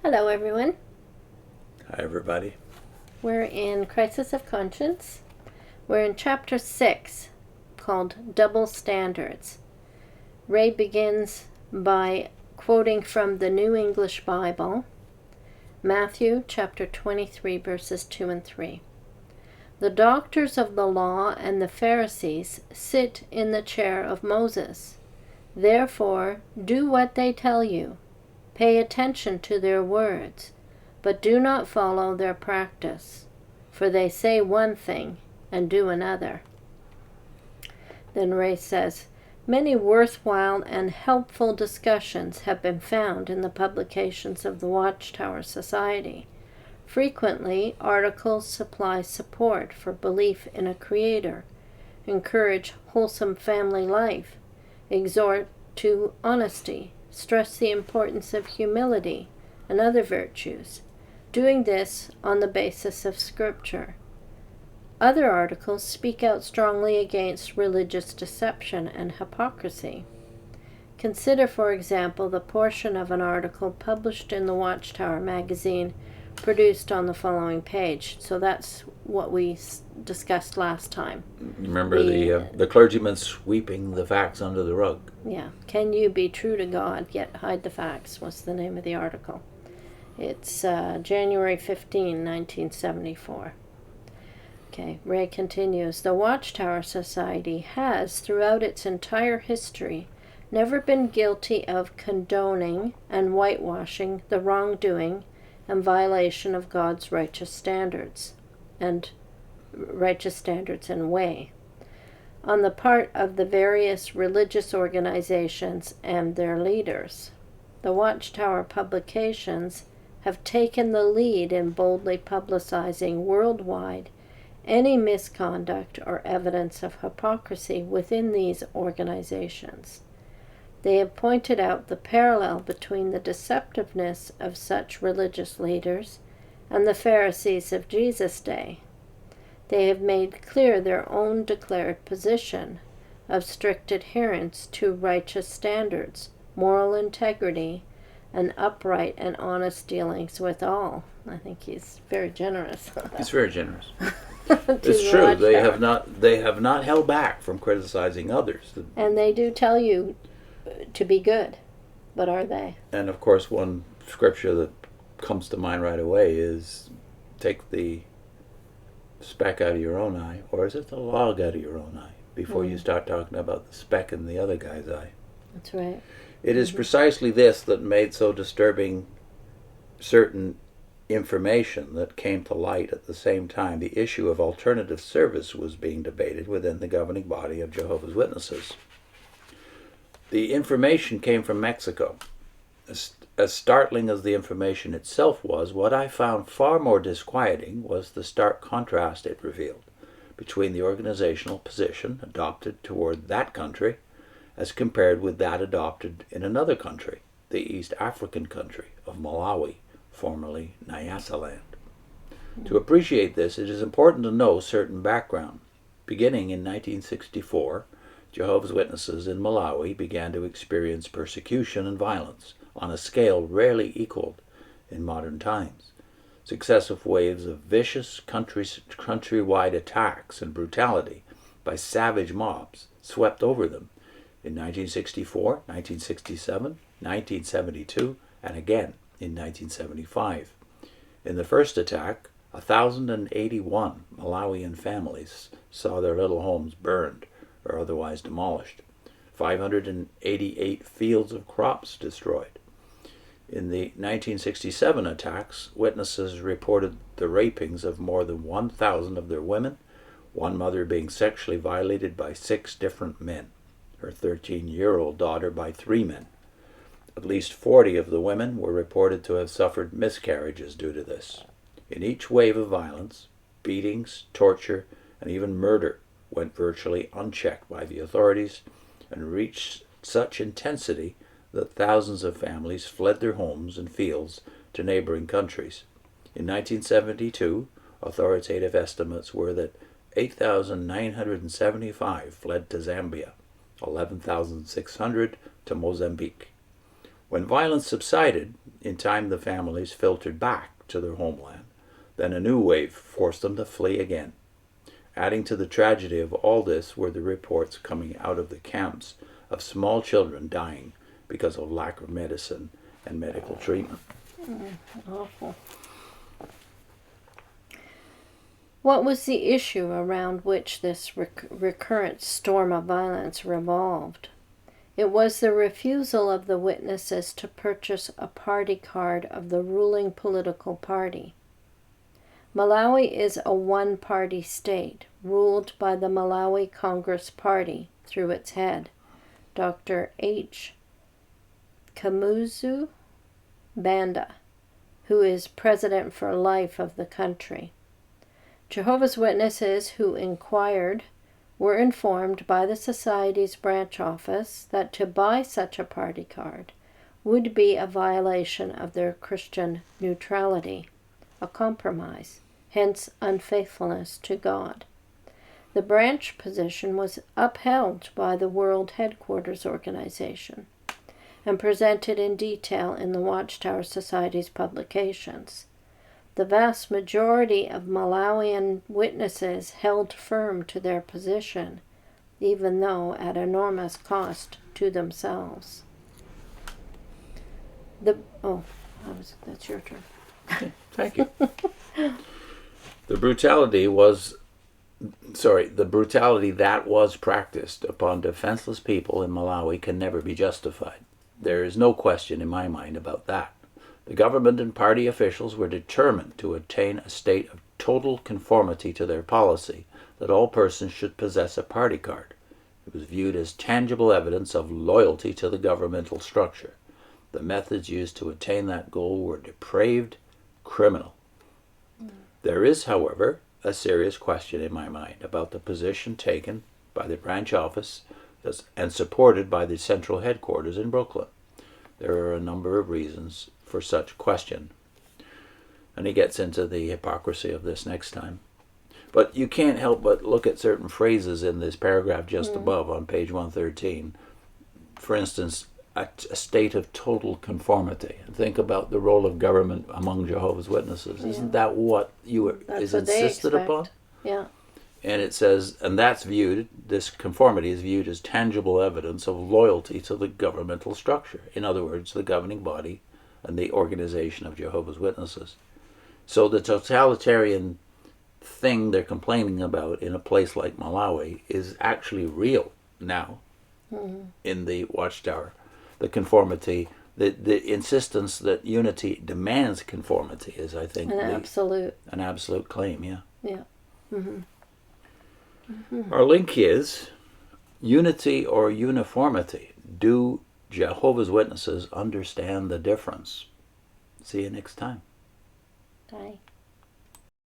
Hello, everyone. Hi, everybody. We're in Crisis of Conscience. We're in Chapter 6, called Double Standards. Ray begins by quoting from the New English Bible, Matthew chapter 23, verses 2 and 3. The doctors of the law and the Pharisees sit in the chair of Moses. Therefore, do what they tell you. Pay attention to their words, but do not follow their practice, for they say one thing and do another. Then Ray says, many worthwhile and helpful discussions have been found in the publications of the Watchtower Society. Frequently, articles supply support for belief in a creator, encourage wholesome family life, exhort to honesty, stress the importance of humility and other virtues, doing this on the basis of Scripture. Other articles speak out strongly against religious deception and hypocrisy. Consider, for example, the portion of an article published in the Watchtower magazine produced on the following page. So that's what we discussed last time. Remember the clergyman sweeping the facts under the rug. Yeah. Can you be true to God, yet hide the facts, was the name of the article. It's January 15, 1974. Okay, Ray continues, the Watchtower Society has, throughout its entire history, never been guilty of condoning and whitewashing the wrongdoing and violation of God's righteous standards and way on the part of the various religious organizations and their leaders. The Watchtower publications have taken the lead in boldly publicizing worldwide any misconduct or evidence of hypocrisy within these organizations. They have pointed out the parallel between the deceptiveness of such religious leaders and the Pharisees of Jesus' day. They have made clear their own declared position of strict adherence to righteous standards, moral integrity, and upright and honest dealings with all. I think he's very generous. He's very generous. It's true. They have not held back from criticizing others. And they do tell you to be good, but are they? And of course, one scripture that comes to mind right away is, take the speck out of your own eye, or is it the log out of your own eye, before you start talking about the speck in the other guy's eye. That's right. It is precisely this that made so disturbing certain information that came to light at the same time the issue of alternative service was being debated within the governing body of Jehovah's Witnesses. The information came from Mexico. As startling as the information itself was, what I found far more disquieting was the stark contrast it revealed between the organizational position adopted toward that country as compared with that adopted in another country, the East African country of Malawi, formerly Nyasaland. To appreciate this, it is important to know certain background. Beginning in 1964, Jehovah's Witnesses in Malawi began to experience persecution and violence on a scale rarely equaled in modern times. Successive waves of vicious countrywide attacks and brutality by savage mobs swept over them in 1964, 1967, 1972, and again in 1975. In the first attack, 1,081 Malawian families saw their little homes burned or otherwise demolished, 588 fields of crops destroyed. In the 1967 attacks, witnesses reported the rapings of more than 1,000 of their women, one mother being sexually violated by 6 different men, her 13-year-old daughter by 3 men. At least 40 of the women were reported to have suffered miscarriages due to this. In each wave of violence, beatings, torture, and even murder went virtually unchecked by the authorities and reached such intensity that thousands of families fled their homes and fields to neighboring countries. In 1972, authoritative estimates were that 8,975 fled to Zambia, 11,600 to Mozambique. When violence subsided In time, the families filtered back to their homeland. Then a new wave forced them to flee again. Adding to the tragedy of all this were the reports coming out of the camps of small children dying because of lack of medicine and medical treatment. Awful. What was the issue around which this recurrent storm of violence revolved? It was the refusal of the witnesses to purchase a party card of the ruling political party. Malawi is a one-party state, ruled by the Malawi Congress Party through its head, Dr. H. Kamuzu Banda, who is president for life of the country. Jehovah's Witnesses who inquired were informed by the Society's branch office that to buy such a party card would be a violation of their Christian neutrality, a compromise, hence unfaithfulness to God. The branch position was upheld by the World Headquarters Organization and presented in detail in the Watchtower Society's publications. The vast majority of Malawian witnesses held firm to their position, even though at enormous cost to themselves. That's your turn. Okay, thank you. The brutality that was practiced upon defenseless people in Malawi can never be justified. There is no question in my mind about that. The government and party officials were determined to attain a state of total conformity to their policy that all persons should possess a party card. It was viewed as tangible evidence of loyalty to the governmental structure. The methods used to attain that goal were depraved, criminal. There is, however, a serious question in my mind about the position taken by the branch office and supported by the central headquarters in Brooklyn. There are a number of reasons for such question, and he gets into the hypocrisy of this next time. But you can't help but look at certain phrases in this paragraph just above on page 113. For instance, a state of total conformity. And think about the role of government among Jehovah's Witnesses. Yeah. Isn't that what is insisted upon? Yeah. And it says, and this conformity is viewed as tangible evidence of loyalty to the governmental structure. In other words, the governing body and the organization of Jehovah's Witnesses. So the totalitarian thing they're complaining about in a place like Malawi is actually real now in the Watchtower. The conformity, the insistence that unity demands conformity is, I think, an absolute claim, yeah. Yeah. Mm-hmm. Mm-hmm. Our link is unity or uniformity. Do Jehovah's Witnesses understand the difference? See you next time. Bye.